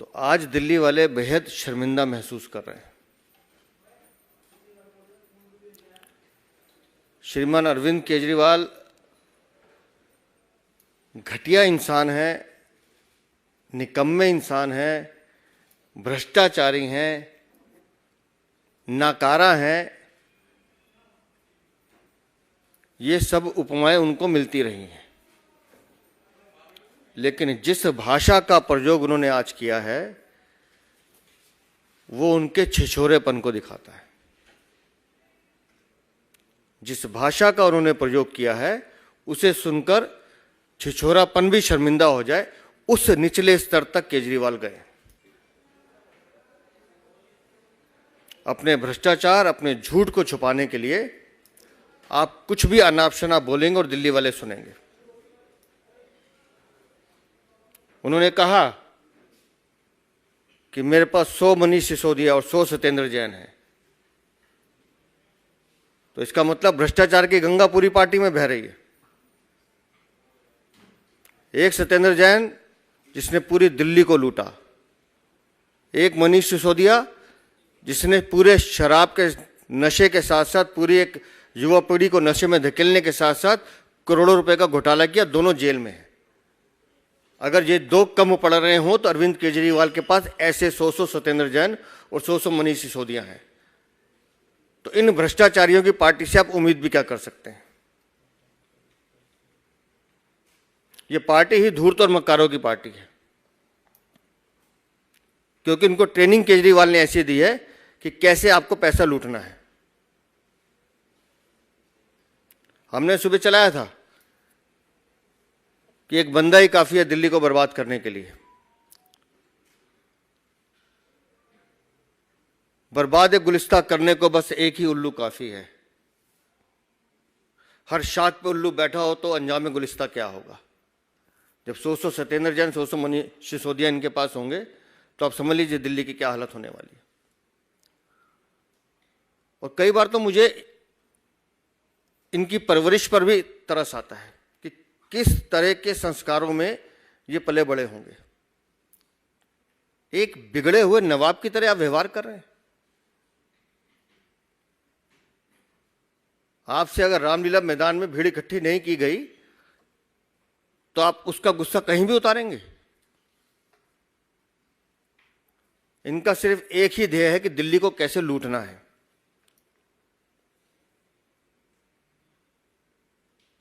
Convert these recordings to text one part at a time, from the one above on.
तो आज दिल्ली वाले बेहद शर्मिंदा महसूस कर रहे हैं। श्रीमान अरविंद केजरीवाल घटिया इंसान है, निकम्मे इंसान है, भ्रष्टाचारी हैं, नाकारा हैं। ये सब उपमाएं उनको मिलती रही हैं, लेकिन जिस भाषा का प्रयोग उन्होंने आज किया है वो उनके छिछोरेपन को दिखाता है। जिस भाषा का उन्होंने प्रयोग किया है उसे सुनकर छिछोरापन भी शर्मिंदा हो जाए, उस निचले स्तर तक केजरीवाल गए। अपने भ्रष्टाचार, अपने झूठ को छुपाने के लिए आप कुछ भी अनाप शनाप बोलेंगे और दिल्ली वाले सुनेंगे। उन्होंने कहा कि मेरे पास 100 मनीष सिसोदिया और 100 सत्येंद्र जैन हैं, तो इसका मतलब भ्रष्टाचार की गंगा पूरी पार्टी में बह रही है। एक सत्येंद्र जैन जिसने पूरी दिल्ली को लूटा, एक मनीष सिसोदिया जिसने पूरे शराब के नशे के साथ साथ पूरी एक युवा पीढ़ी को नशे में धकेलने के साथ साथ करोड़ों रुपए का घोटाला किया, दोनों जेल में है। अगर ये दो कम पड़ रहे हों तो अरविंद केजरीवाल के पास ऐसे 100 सत्येंद्र जैन और 100 मनीष सिसोदिया हैं। तो इन भ्रष्टाचारियों की पार्टी से आप उम्मीद भी क्या कर सकते हैं? ये पार्टी ही धूर्त और मक्कारों की पार्टी है, क्योंकि इनको ट्रेनिंग केजरीवाल ने ऐसी दी है कि कैसे आपको पैसा लूटना है। हमने सुबह चलाया था कि एक बंदा ही काफी है दिल्ली को बर्बाद करने के लिए। बर्बाद गुलिस्ता करने को बस एक ही उल्लू काफी है। हर शाख पे उल्लू बैठा हो तो अंजाम गुलिस्ता क्या होगा? जब 100 सत्येंद्र जैन, 100 मनीष सिसोदिया इनके पास होंगे तो आप समझ लीजिए दिल्ली की क्या हालत होने वाली है। और कई बार तो मुझे इनकी परवरिश पर भी तरस आता है कि किस तरह के संस्कारों में ये पले बड़े होंगे। एक बिगड़े हुए नवाब की तरह आप व्यवहार कर रहे हैं। आपसे अगर रामलीला मैदान में भीड़ इकट्ठी नहीं की गई तो आप उसका गुस्सा कहीं भी उतारेंगे। इनका सिर्फ एक ही ध्येय है कि दिल्ली को कैसे लूटना है।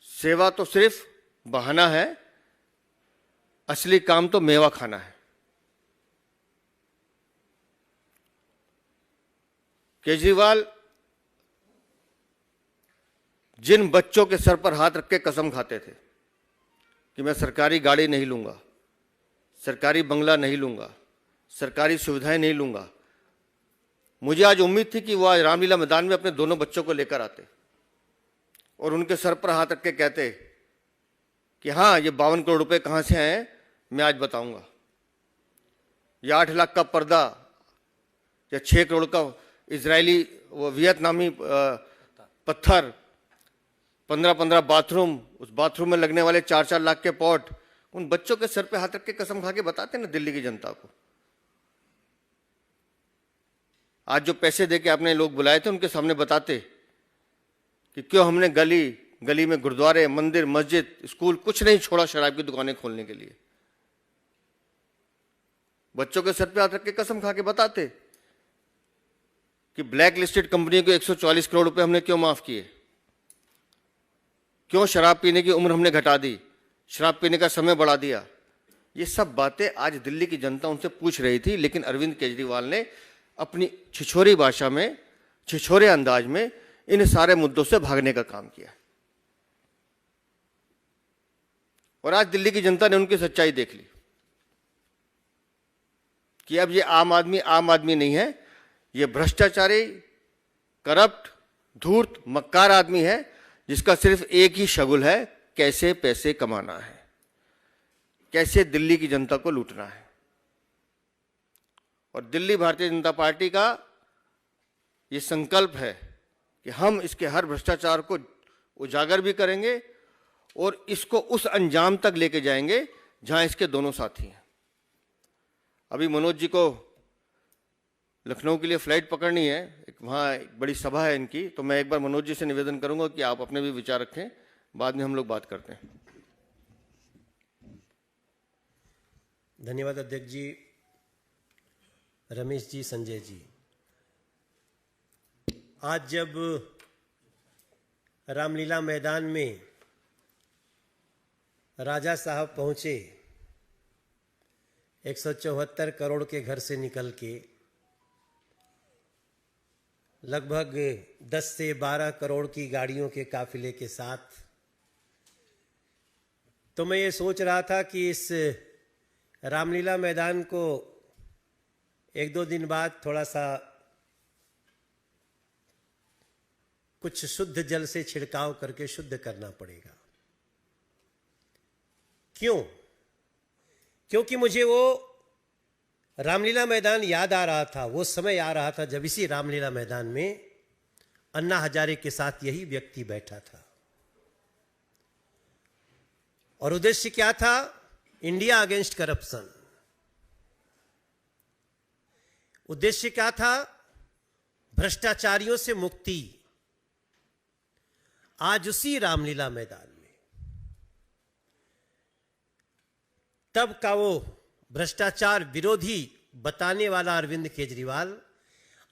सेवा तो सिर्फ बहाना है, असली काम तो मेवा खाना है। केजरीवाल जिन बच्चों के सर पर हाथ रख के कसम खाते थे कि मैं सरकारी गाड़ी नहीं लूंगा, सरकारी बंगला नहीं लूंगा, सरकारी सुविधाएं नहीं लूंगा, मुझे आज उम्मीद थी कि वो आज रामलीला मैदान में अपने दोनों बच्चों को लेकर आते और उनके सर पर हाथ रख के कहते कि हाँ, ये 52 करोड़ रुपए कहां से आए मैं आज बताऊंगा। ये 8 लाख का पर्दा या 6 करोड़ का इजरायली वो वियतनामी पत्थर, 15-15 बाथरूम, उस बाथरूम में लगने वाले 4-4 लाख के पॉट, उन बच्चों के सर पे हाथ रख के कसम खा के बताते ना दिल्ली की जनता को। आज जो पैसे देके आपने लोग बुलाए थे उनके सामने बताते कि क्यों हमने गली गली में गुरुद्वारे, मंदिर, मस्जिद, स्कूल कुछ नहीं छोड़ा शराब की दुकानें खोलने के लिए। बच्चों के सर पे हाथ रख के कसम खा के बताते कि ब्लैक लिस्टेड कंपनियों को 144 करोड़ रुपए हमने क्यों माफ किए, क्यों शराब पीने की उम्र हमने घटा दी, शराब पीने का समय बढ़ा दिया। ये सब बातें आज दिल्ली की जनता उनसे पूछ रही थी, लेकिन अरविंद केजरीवाल ने अपनी छिछोरी भाषा में, छिछोरे अंदाज में इन सारे मुद्दों से भागने का काम किया। और आज दिल्ली की जनता ने उनकी सच्चाई देख ली कि अब ये आम आदमी नहीं है, ये भ्रष्टाचारी, करप्ट, धूर्त, मक्कार आदमी है जिसका सिर्फ एक ही शगुल है, कैसे पैसे कमाना है, कैसे दिल्ली की जनता को लूटना है। और दिल्ली भारतीय जनता पार्टी का ये संकल्प है कि हम इसके हर भ्रष्टाचार को उजागर भी करेंगे और इसको उस अंजाम तक लेके जाएंगे जहां इसके दोनों साथी हैं। अभी मनोज जी को लखनऊ के लिए फ्लाइट पकड़नी है, वहाँ एक बड़ी सभा है इनकी, तो मैं एक बार मनोज जी से निवेदन करूंगा कि आप अपने भी विचार रखें, बाद में हम लोग बात करते हैं। धन्यवाद अध्यक्ष जी, रमेश जी, संजय जी। आज जब रामलीला मैदान में राजा साहब पहुंचे 174 करोड़ के घर से निकल के लगभग 10 से 12 करोड़ की गाड़ियों के काफिले के साथ, तो मैं ये सोच रहा था कि इस रामलीला मैदान को 1-2 दिन बाद थोड़ा सा कुछ शुद्ध जल से छिड़काव करके शुद्ध करना पड़ेगा। क्यों? क्योंकि मुझे वो रामलीला मैदान याद आ रहा था, वो समय आ रहा था जब इसी रामलीला मैदान में अन्ना हजारे के साथ यही व्यक्ति बैठा था। और उद्देश्य क्या था? India against corruption. उद्देश्य क्या था? भ्रष्टाचारियों से मुक्ति। आज उसी रामलीला मैदान में तब का वो भ्रष्टाचार विरोधी बताने वाला अरविंद केजरीवाल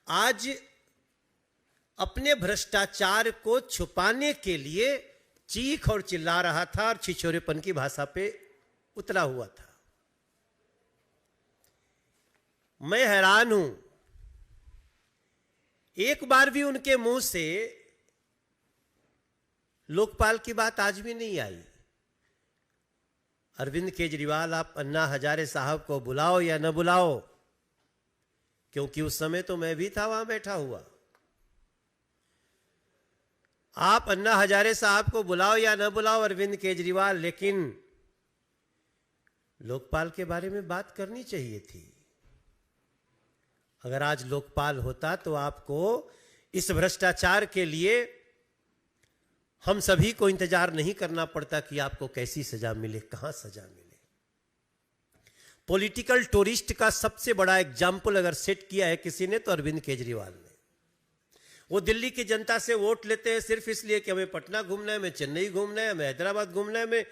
आज अपने भ्रष्टाचार को छुपाने के लिए चीख और चिल्ला रहा था और छिछोरेपन की भाषा पे उतरा हुआ था। मैं हैरान हूं, एक बार भी उनके मुंह से लोकपाल की बात आज भी नहीं आई। अरविंद केजरीवाल, आप अन्ना हजारे साहब को बुलाओ या न बुलाओ, क्योंकि उस समय तो मैं भी था वहां बैठा हुआ। आप अन्ना हजारे साहब को बुलाओ या न बुलाओ अरविंद केजरीवाल, लेकिन लोकपाल के बारे में बात करनी चाहिए थी। अगर आज लोकपाल होता तो आपको इस भ्रष्टाचार के लिए हम सभी को इंतजार नहीं करना पड़ता कि आपको कैसी सजा मिले, कहां सजा मिले। पॉलिटिकल टूरिस्ट का सबसे बड़ा एग्जाम्पल अगर सेट किया है किसी ने तो अरविंद केजरीवाल ने। वो दिल्ली की जनता से वोट लेते हैं सिर्फ इसलिए कि हमें पटना घूमना है, हमें चेन्नई घूमना है, हमें हैदराबाद घूमना है, हमें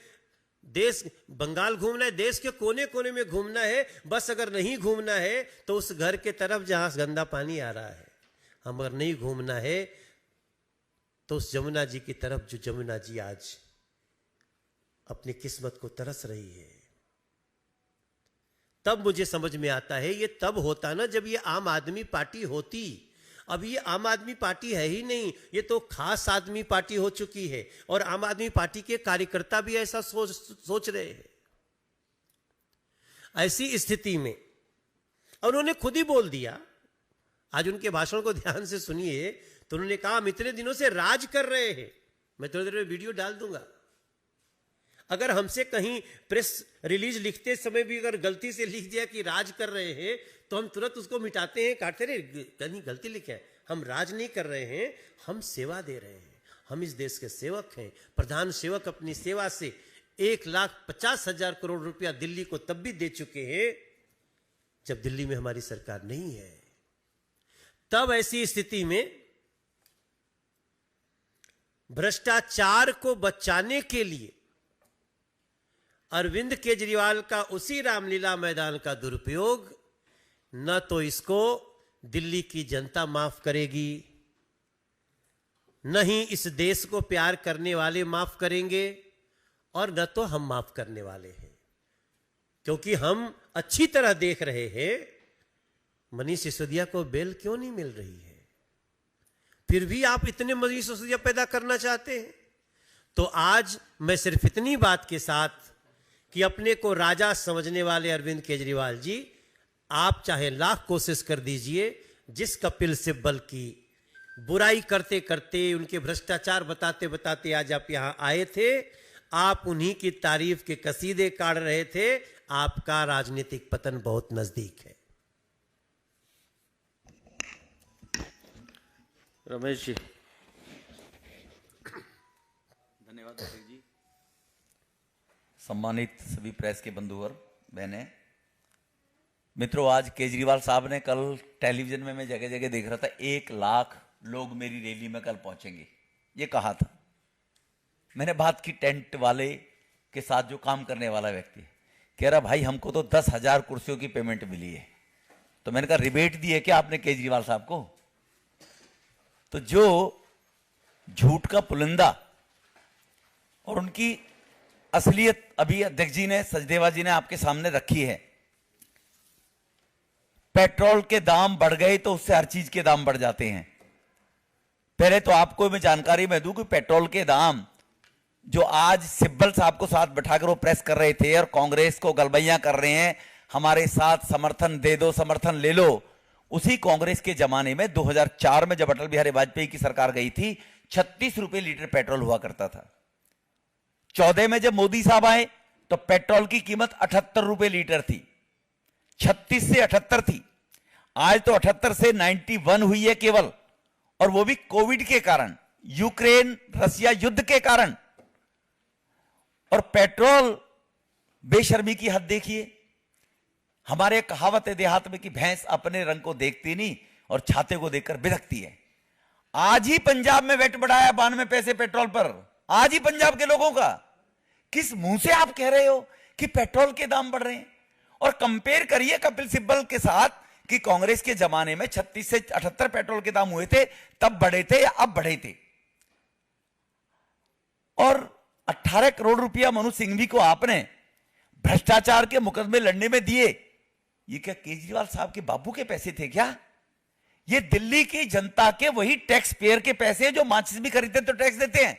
देश बंगाल घूमना है, देश के कोने कोने में घूमना है। बस अगर नहीं घूमना है तो उस घर के तरफ जहां गंदा पानी आ रहा है, हम अगर नहीं घूमना है तो उस जमुना जी की तरफ जो जमुना जी आज अपनी किस्मत को तरस रही है। तब मुझे समझ में आता है ये तब होता ना जब ये आम आदमी पार्टी होती। अब ये आम आदमी पार्टी है ही नहीं, ये तो खास आदमी पार्टी हो चुकी है। और आम आदमी पार्टी के कार्यकर्ता भी ऐसा सोच रहे हैं। ऐसी स्थिति में उन्होंने खुद ही बोल दिया, आज उनके भाषण को ध्यान से सुनिए, तो उन्होंने कहा हम इतने दिनों से राज कर रहे हैं। मैं थोड़ी देर में वीडियो डाल दूंगा। अगर हमसे कहीं प्रेस रिलीज लिखते समय भी अगर गलती से लिख दिया कि राज कर रहे हैं तो हम तुरंत उसको मिटाते हैं, काटते रहे, कहीं गलती लिखे है। हम राज नहीं कर रहे हैं, हम सेवा दे रहे हैं। हम इस देश के सेवक हैं। प्रधान सेवक अपनी सेवा से 1,50,000 करोड़ रुपया दिल्ली को तब भी दे चुके हैं जब दिल्ली में हमारी सरकार नहीं है। तब ऐसी स्थिति में भ्रष्टाचार को बचाने के लिए अरविंद केजरीवाल का उसी रामलीला मैदान का दुरुपयोग न तो इसको दिल्ली की जनता माफ करेगी, न ही इस देश को प्यार करने वाले माफ करेंगे, और न तो हम माफ करने वाले हैं। क्योंकि हम अच्छी तरह देख रहे हैं मनीष सिसोदिया को बेल क्यों नहीं मिल रही है, फिर भी आप इतने मनीष सिसोदिया पैदा करना चाहते हैं। तो आज मैं सिर्फ इतनी बात के साथ कि अपने को राजा समझने वाले अरविंद केजरीवाल जी, आप चाहे लाख कोशिश कर दीजिए, जिस कपिल सिब्बल की बुराई करते करते, उनके भ्रष्टाचार बताते बताते आज आप यहां आए थे, आप उन्हीं की तारीफ के कसीदे काढ़ रहे थे। आपका राजनीतिक पतन बहुत नजदीक है। रमेश जी। धन्यवाद अध्यक्ष जी। सम्मानित सभी प्रेस के बंधु और बहनें, मित्रों, आज केजरीवाल साहब ने कल टेलीविजन में मैं जगह जगह देख रहा था 1 लाख लोग मेरी रैली में कल पहुंचेंगे, ये कहा था। मैंने बात की टेंट वाले के साथ, जो काम करने वाला व्यक्ति है, कह रहा भाई हमको तो 10,000 कुर्सियों की पेमेंट मिली है। तो मैंने कहा रिबेट दी है क्या आपने केजरीवाल साहब को? तो जो झूठ का पुलिंदा और उनकी असलियत अभी अध्यक्ष जी ने, सचदेवा जी ने आपके सामने रखी है। पेट्रोल के दाम बढ़ गए तो उससे हर चीज के दाम बढ़ जाते हैं। पहले तो आपको मैं जानकारी में दूं कि पेट्रोल के दाम जो आज सिब्बल साहब को साथ बैठाकर वो प्रेस कर रहे थे और कांग्रेस को गलबैयां कर रहे हैं, हमारे साथ समर्थन दे दो, समर्थन ले लो, उसी कांग्रेस के जमाने में 2004 में जब अटल बिहारी वाजपेयी की सरकार गई थी 36 रुपए लीटर पेट्रोल हुआ करता था। 14 में जब मोदी साहब आए तो पेट्रोल की कीमत 78 रुपए लीटर थी, 36 से 78 थी। आज तो 78 से 91 हुई है केवल, और वो भी कोविड के कारण, यूक्रेन रसिया युद्ध के कारण। और पेट्रोल बेशर्मी की हद देखिए। हमारे कहावत है देहात में कि भैंस अपने रंग को देखती नहीं और छाते को देखकर बिदकती है। आज ही पंजाब में वेट बढ़ाया 92 पैसे पेट्रोल पर, आज ही पंजाब के लोगों का। किस मुंह से आप कह रहे हो कि पेट्रोल के दाम बढ़ रहे हैं? और कंपेयर करिए कपिल सिब्बल के साथ कि कांग्रेस के जमाने में 36 से 78 पेट्रोल के दाम हुए थे, तब बढ़े थे या अब बढ़े थे। और 18 करोड़ रुपया मनु सिंघवी को आपने भ्रष्टाचार के मुकदमे लड़ने में दिए। ये क्या केजरीवाल साहब के बाबू के पैसे थे क्या? ये दिल्ली की जनता के वही टैक्स पेयर के पैसे हैं जो माचिस भी खरीदते तो टैक्स देते हैं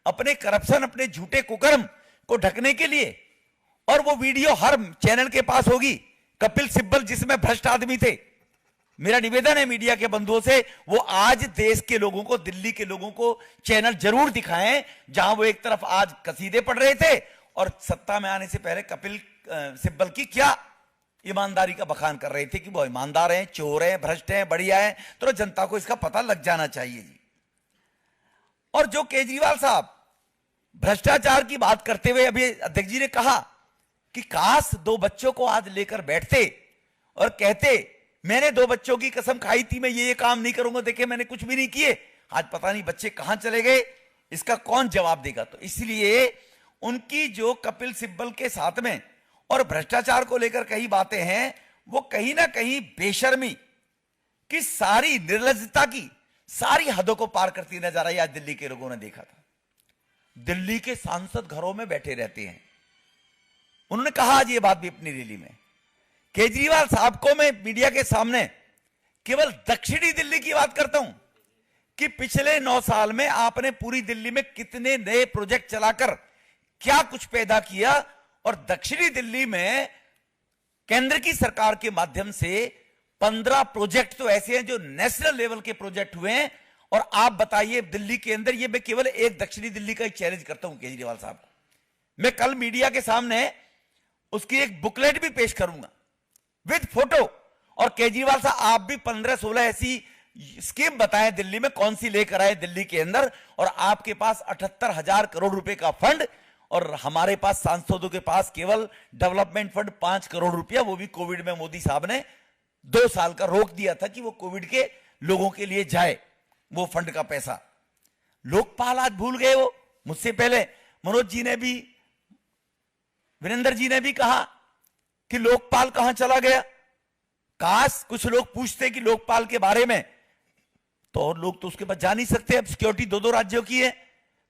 अपने करप्शन, अपने झूठे कुकर्म को ढकने के लिए। और वो वीडियो हर चैनल के पास होगी, कपिल सिब्बल जिसमें भ्रष्ट आदमी थे। मेरा निवेदन है मीडिया के बंधुओं से, वो आज देश के लोगों को, दिल्ली के लोगों को चैनल जरूर दिखाएं जहां वो एक तरफ आज कसीदे पढ़ रहे थे और सत्ता में आने से पहले कपिल सिब्बल की क्या ईमानदारी का बखान कर रहे थे कि वो ईमानदार हैं, चोर हैं, भ्रष्ट हैं, बढ़िया हैं। तो जनता को इसका पता लग जाना चाहिए जी। और जो केजरीवाल साहब भ्रष्टाचार की बात करते हुए अभी अध्यक्ष जी ने कहा कि काश 2 बच्चों को आज लेकर बैठते और कहते मैंने 2 बच्चों की कसम खाई थी, मैं ये काम नहीं करूंगा, देखे मैंने कुछ भी नहीं किए। आज पता नहीं बच्चे कहां चले गए, इसका कौन जवाब देगा? तो इसलिए उनकी जो कपिल सिब्बल के साथ में और भ्रष्टाचार को लेकर कई बातें हैं, वो कहीं ना कहीं बेशर्मी की, सारी निर्लज्जता की सारी हदों को पार करती नजर आई। आज दिल्ली के लोगों ने देखा था। दिल्ली के सांसद घरों में बैठे रहते हैं। उन्होंने कहा आज ये बात भी अपनी रैली में, केजरीवाल साहब को मैं मीडिया के सामने केवल दक्षिणी दिल्ली की बात करता हूं कि पिछले 9 साल में आपने पूरी दिल्ली में कितने नए प्रोजेक्ट चलाकर क्या कुछ पैदा किया। और दक्षिणी दिल्ली में केंद्र की सरकार के माध्यम से 15 प्रोजेक्ट तो ऐसे हैं जो नेशनल लेवल के प्रोजेक्ट हुए हैं। और आप बताइए दिल्ली के अंदर, ये मैं केवल एक दक्षिणी दिल्ली का एक चैलेंज करता हूं केजरीवाल साहब को, मैं कल मीडिया के सामने उसकी एक बुकलेट भी पेश करूंगा विद फोटो। और केजरीवाल साहब आप भी 15-16 ऐसी स्कीम बताएं दिल्ली में कौन सी लेकर आए दिल्ली के अंदर। और आपके पास 78,000 करोड़ रुपए का फंड, और हमारे पास सांसदों के पास केवल डेवलपमेंट फंड 5 करोड़ रुपया, वो भी कोविड में मोदी साहब ने 2 साल का रोक दिया था कि वो कोविड के लोगों के लिए जाए वो फंड का पैसा। लोकपाल आज भूल गए। वो मुझसे पहले मनोज जी ने भी, वीरेंद्र जी ने भी कहा कि लोकपाल कहां चला गया। काश कुछ लोग पूछते कि लोकपाल के बारे में, तो और लोग तो उसके पास जा नहीं सकते। अब सिक्योरिटी 2-2 राज्यों की है।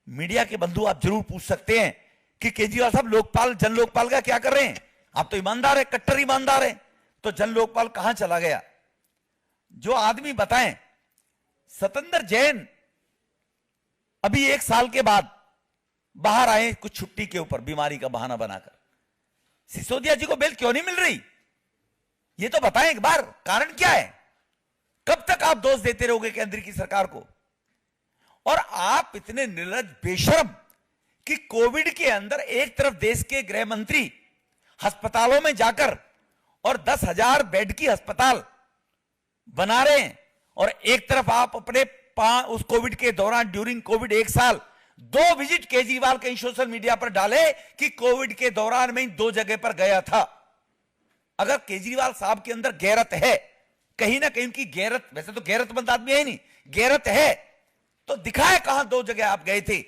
मीडिया के बंधु आप जरूर पूछ सकते हैं कि केजरीवाल साहब लोकपाल, जन लोकपाल का क्या कर रहे हैं? आप तो ईमानदार है, कट्टर ईमानदार है, तो जन लोकपाल कहां चला गया? जो आदमी बताएं। सतेंद्र जैन अभी 1 साल के बाद बाहर आए कुछ छुट्टी के ऊपर, बीमारी का बहाना बनाकर। सिसोदिया जी को बेल क्यों नहीं मिल रही? ये तो बताएं एक बार, कारण क्या है? कब तक आप दोष देते रहोगे केंद्र की सरकार को? और आप इतने निर्लज्ज, बेशर्म कि कोविड के अंदर एक तरफ देश के गृह मंत्री अस्पतालों में जाकर और 10,000 बेड की अस्पताल बना रहे हैं, और एक तरफ आप अपने उस कोविड के दौरान, ड्यूरिंग कोविड 1 साल 2 विजिट केजरीवाल कहीं सोशल मीडिया पर डाले कि कोविड के दौरान मैं 2 जगह पर गया था। अगर केजरीवाल साहब के अंदर गैरत है, कहीं ना कहीं उनकी गैरत, वैसे तो गैरतमंद आदमी है नहीं, गैरत है तो दिखाए कहां 2 जगह आप गए थे।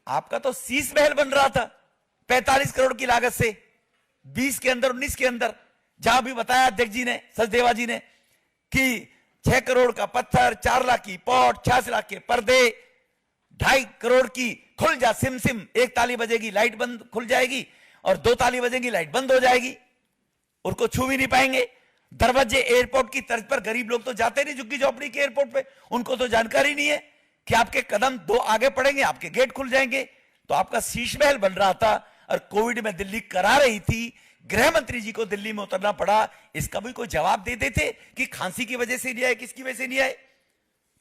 आपका तो शीश महल बन रहा था 45 करोड़ की लागत से, 20 के अंदर 19 के अंदर, जहां भी बताया अध्यक्ष जी ने, सचदेवा जी ने, कि 6 करोड़ का पत्थर, 4 लाख की पॉट, 86 लाख के पर्दे, 2.5 करोड़ की खुल जा सिम सिम, 1 ताली बजेगी लाइट बंद खुल जाएगी और 2 ताली बजेगी लाइट बंद हो जाएगी, उनको छू भी नहीं पाएंगे। दरवाजे एयरपोर्ट की तर्ज पर गरीब लोग तो जाते नहीं झुग्गी झोपड़ी के एयरपोर्ट पे, उनको तो जानकारी नहीं है कि आपके कदम 2 आगे पड़ेंगे आपके गेट खुल जाएंगे। तो आपका शीश महल बन रहा था और कोविड में दिल्ली करा रही थी, गृह मंत्री जी को दिल्ली में उतरना पड़ा, इसका भी कोई जवाब दे देते कि खांसी की वजह से नहीं आए, किसकी वजह से नहीं आए।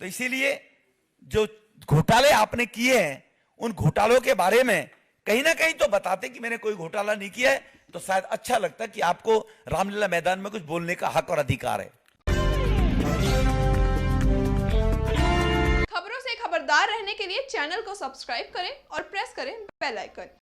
तो इसीलिए जो घोटाले आपने किए हैं उन घोटालों के बारे में कहीं ना कहीं तो बताते कि मैंने कोई घोटाला नहीं किया है, तो शायद अच्छा लगता कि आपको रामलीला मैदान में कुछ बोलने का हक और अधिकार है। खबरों से खबरदार रहने के लिए चैनल को सब्सक्राइब करें और प्रेस करें बेल आइकन।